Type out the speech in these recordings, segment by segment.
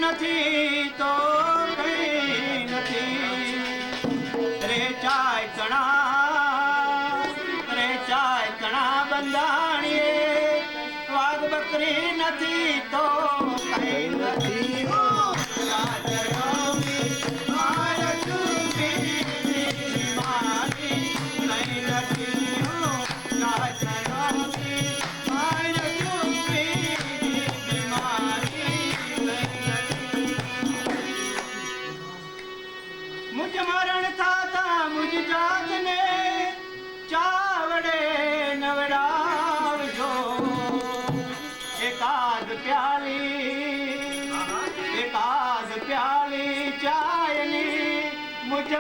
નથી તો કઈ નથી રે ચાય ચણા બંધાણીએ વાઘ બકરી નથી તો કઈ નથી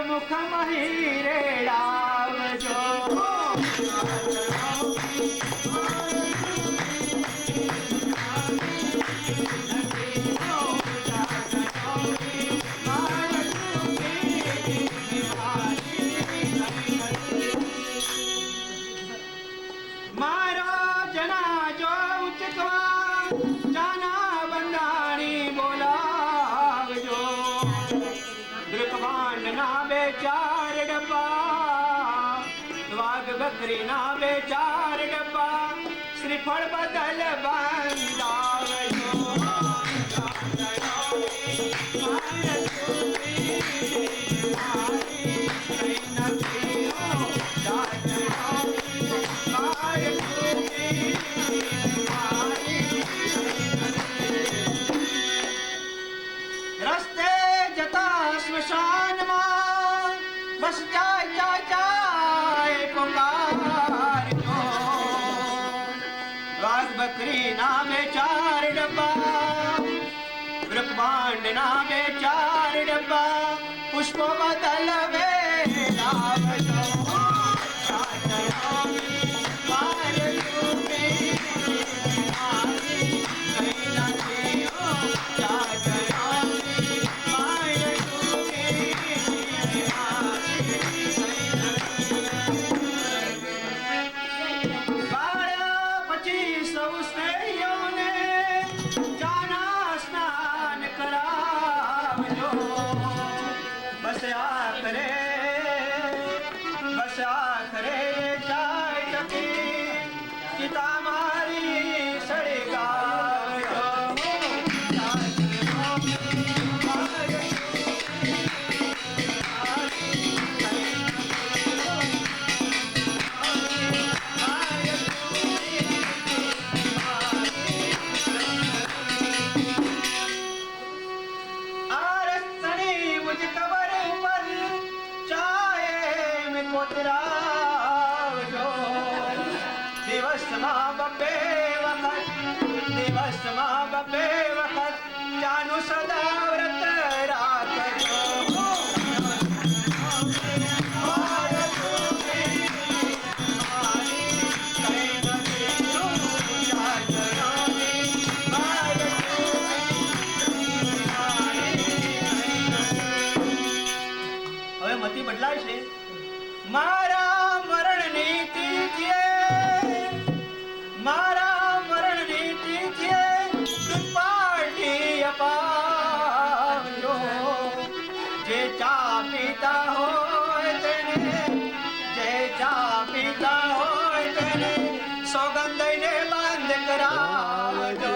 मुख मही रेड़ावजो मारो जना जो उचकवा जाना बंदाणी बोलावजो दृकवान ना बेचार डब्बा वाघ बकरी ना बेचार डब्बा श्रीफळ बदल बंदावजो रस्ते जता स्मशान में बस जाय जाय जाय पुकार जो પુષ્પ બદલવે લાવજો જાતરામી મારે તુમી આવી કઈ નથી જાતરામી મારે તુમી બાળા પછી સૌ સ્ત્રીઓને જાના સ્નાન કરાવજો બસ આખરે જાય ટકી સીતા મારી સળગાવજો આરસણી મુજ કબર પર ચાહે મેં કોતરાવજો દિવસમાં બબે વખત જાનું સદા વ્રત રાખજો હવે મતિ બદલાય છે મારા મરણની તિથિએ દૂધ પાટી અપાવજો જે ચા પીતા હોય તેને સોગંદ દઈને બંધ કરાવજો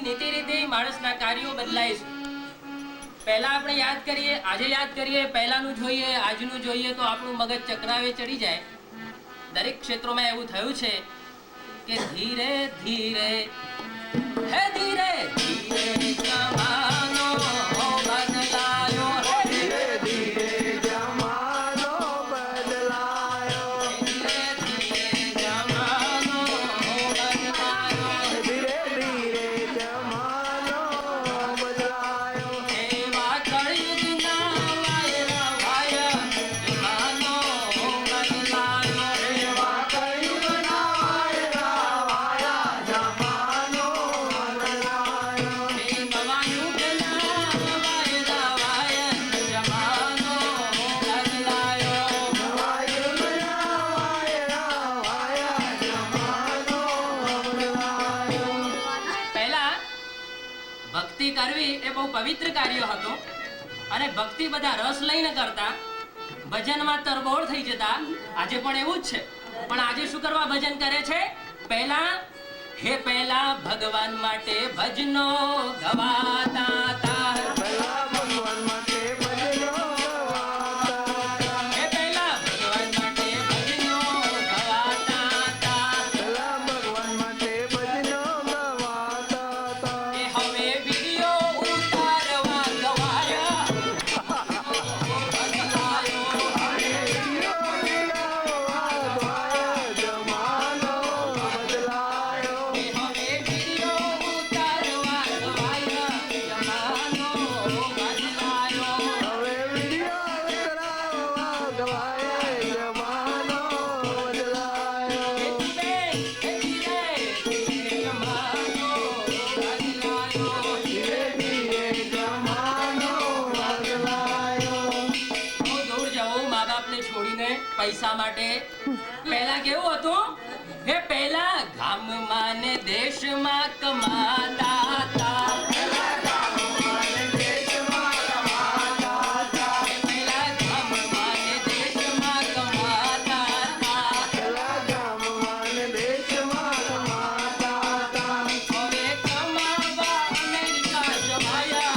નીતિ રીતિ માણસના કાર્યો બદલાય છે. પહેલા આપણે યાદ કરીએ, આજે યાદ કરીએ, પહેલાનું જોઈએ, આજનું જોઈએ તો આપણું મગજ ચક્રાવે ચડી જાય. દરેક ક્ષેત્રોમાં એવું થયું છે કે ધીરે ધીરે ધીરે જમાનો બદલાયો કરવી એ બહુ પવિત્ર કાર્ય હતો અને ભક્તિ બધા રસ લઈને કરતા, ભજનમાં તરબોળ થઈ જતા. આજે પણ એવું જ છે, પણ આજે શું કરવા ભજન કરે છે? પહેલા ભગવાન માટે ભજનો ગવાતા હતા. શા માટે? પહેલા કેવું હતું? હે પહેલા ગામમાં ને દેશમાં કમાતા હતા. પહેલા ગામમાં ને દેશમાં કમાતા હતા. હવે કમાવા અમેરિકા જવાયા.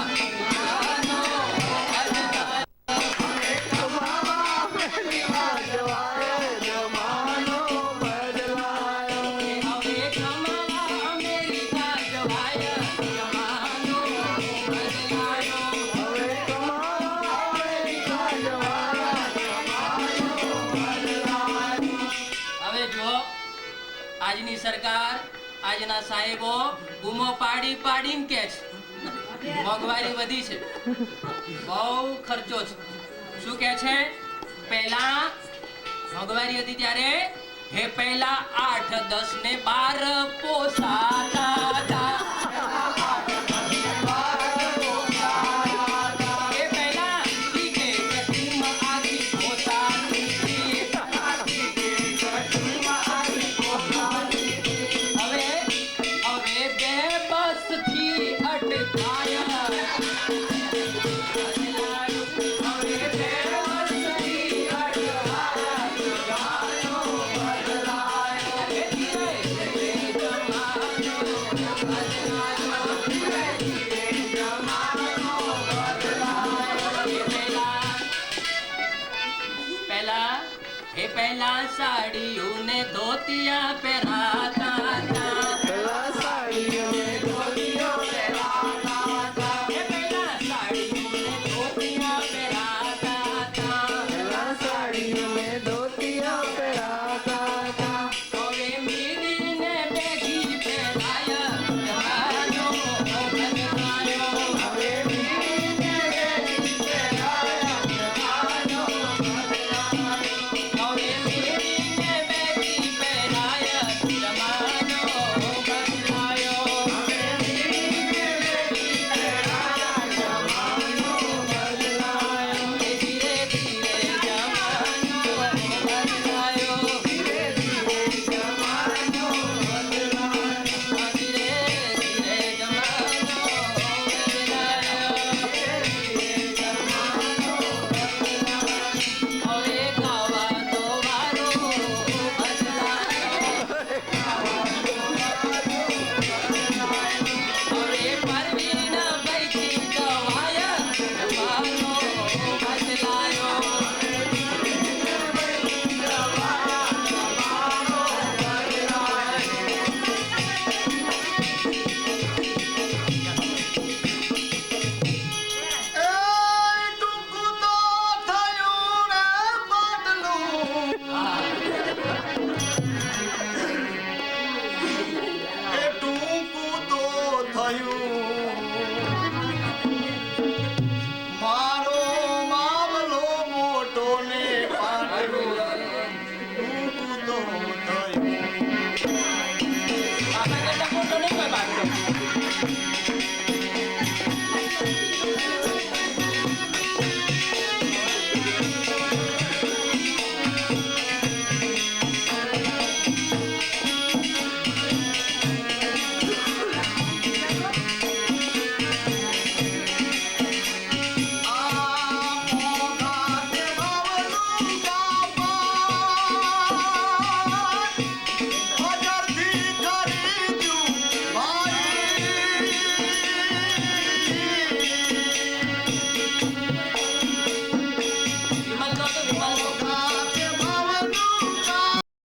આજની સરકાર, આજના સાહેબો બૂમો પાડી પાડીને કે છે મોંઘવારી વધી છે, બહુ ખર્ચો છે. શું કે છે? પહેલા મોંઘવારી હતી ત્યારે હે પહેલા 8, 10 ને 12 પોસાતા હતા. પહેલા સાડીઓ ને ધોતિયા પહેરાતા.